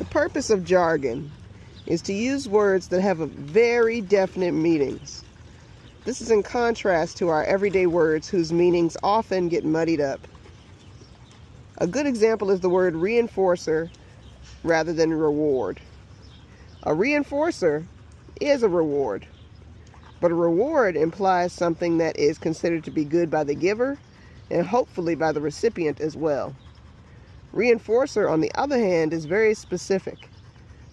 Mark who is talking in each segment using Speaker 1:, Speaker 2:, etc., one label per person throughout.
Speaker 1: The purpose of jargon is to use words that have a very definite meanings. This is in contrast to our everyday words whose meanings often get muddied up. A good example is the word reinforcer rather than reward. A reinforcer is a reward, but a reward implies something that is considered to be good by the giver and hopefully by the recipient as well. Reinforcer, on the other hand, is very specific.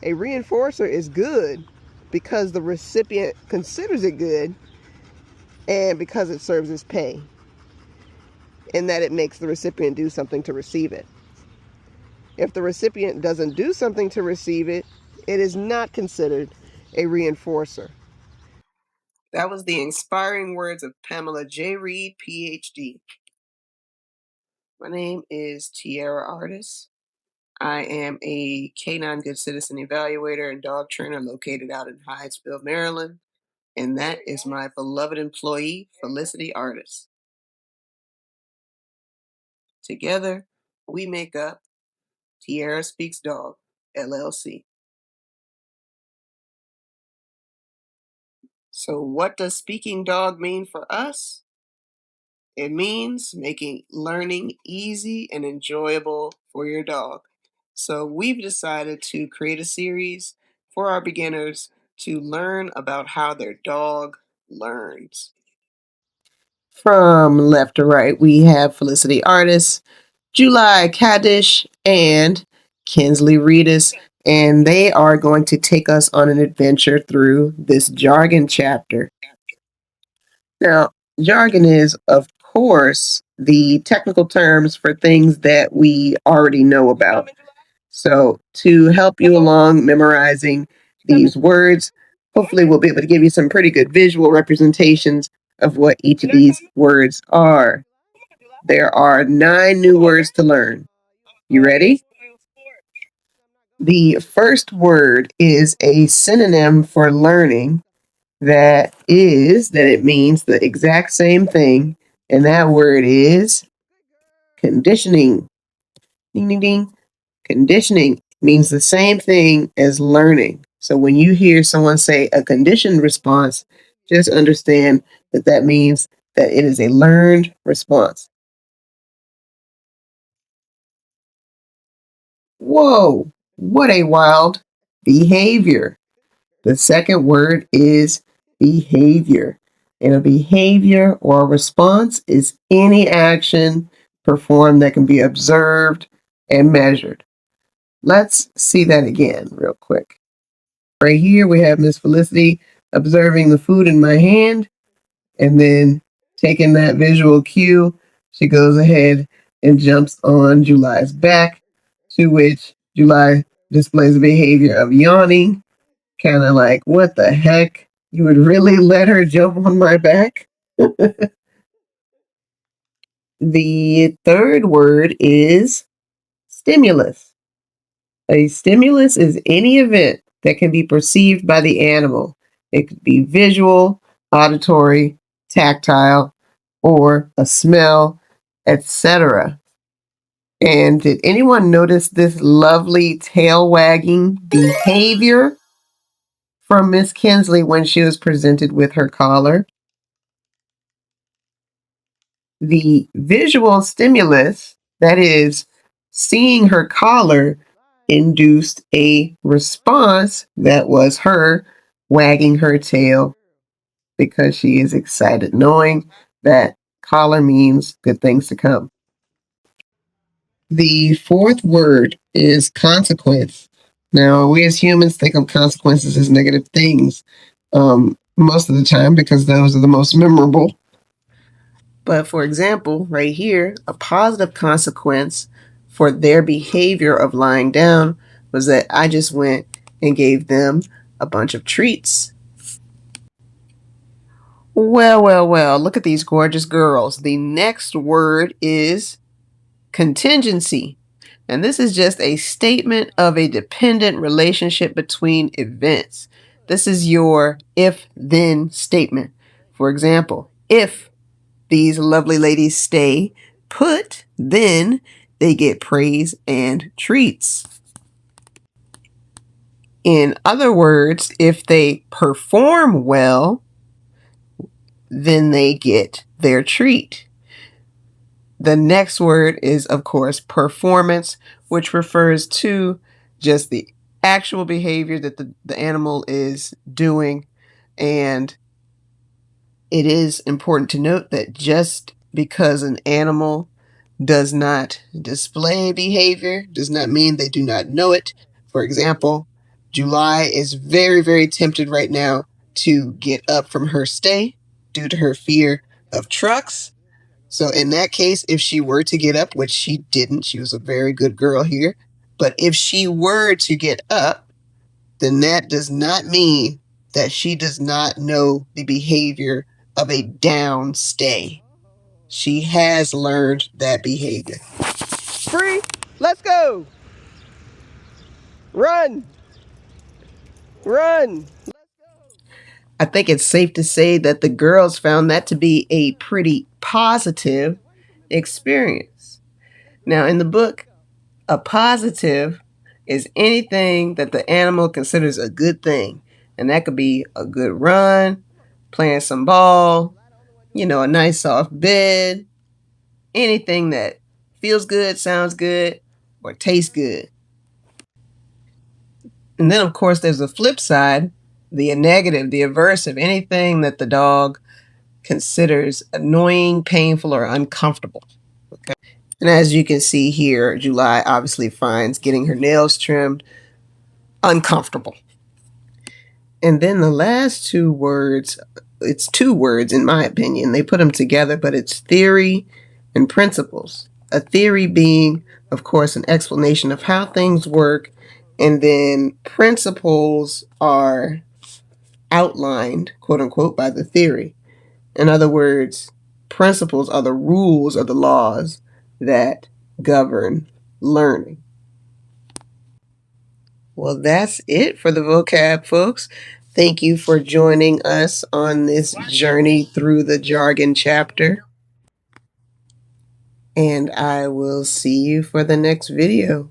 Speaker 1: A reinforcer is good because the recipient considers it good and because it serves as pay, and that it makes the recipient do something to receive it. If the recipient doesn't do something to receive it, it is not considered a reinforcer. That was the inspiring words of Pamela J. Reed, PhD. My name is Tiara Artis. I am a Canine Good Citizen Evaluator and dog trainer located out in Hyattsville, Maryland. And that is my beloved employee, Felicity Artis. Together, we make up Tiara Speaks Dog, LLC. So what does speaking dog mean for us? It means making learning easy and enjoyable for your dog. So we've decided to create a series for our beginners to learn about how their dog learns. From left to right, we have Felicity Artis, July Kaddish, and Kinsley Reedus, and they are going to take us on an adventure through this jargon chapter. Now, jargon is, of course, the technical terms for things that we already know about. So, to help you along memorizing these words, hopefully, we'll be able to give you some pretty good visual representations of what each of these words are. There are 9 new words to learn. You ready? The first word is a synonym for learning that it means the exact same thing, and that word is conditioning. Ding, ding, ding. Conditioning means the same thing as learning. So when you hear someone say a conditioned response, just understand that that means that it is a learned response. Whoa, what a wild behavior. The second word is behavior. And a behavior or a response is any action performed that can be observed and measured. Let's see that again real quick. Right here we have Miss Felicity observing the food in my hand, and then taking that visual cue, she goes ahead and jumps on July's back, to which July displays the behavior of yawning, kind of like, what the heck? You would really let her jump on my back? The third word is stimulus. A stimulus is any event that can be perceived by the animal. It could be visual, auditory, tactile, or a smell, etc. And did anyone notice this lovely tail wagging behavior from Miss Kinsley when she was presented with her collar? The visual stimulus, that is, seeing her collar, induced a response that was her wagging her tail because she is excited, knowing that collar means good things to come. The fourth word is consequence. Now, we as humans think of consequences as negative things most of the time because those are the most memorable. But for example, right here, a positive consequence for their behavior of lying down was that I just went and gave them a bunch of treats. Well, look at these gorgeous girls. The next word is contingency. And this is just a statement of a dependent relationship between events. This is your if-then statement. For example, if these lovely ladies stay put, then they get praise and treats. In other words, if they perform well, then they get their treat. The next word is, of course, performance, which refers to just the actual behavior that the animal is doing. And it is important to note that just because an animal does not display behavior does not mean they do not know it. For example, July is very, very tempted right now to get up from her stay due to her fear of trucks. So in that case, if she were to get up, which she didn't, she was a very good girl here, but if she were to get up, then that does not mean that she does not know the behavior of a down stay. She has learned that behavior. Free, let's go. Run. Run. I think it's safe to say that the girls found that to be a pretty positive experience. Now, in the book, a positive is anything that the animal considers a good thing. And that could be a good run, playing some ball, a nice soft bed, anything that feels good, sounds good, or tastes good. And then, of course, there's the flip side, the negative, the aversive, anything that the dog considers annoying, painful, or uncomfortable. Okay. And as you can see here, July obviously finds getting her nails trimmed uncomfortable. And then the last two words, it's two words in my opinion. They put them together, but it's theory and principles. A theory being, of course, an explanation of how things work, and then principles are outlined, quote unquote, by the theory. In other words, principles are the rules or the laws that govern learning. Well, that's it for the vocab, folks. Thank you for joining us on this journey through the jargon chapter. And I will see you for the next video.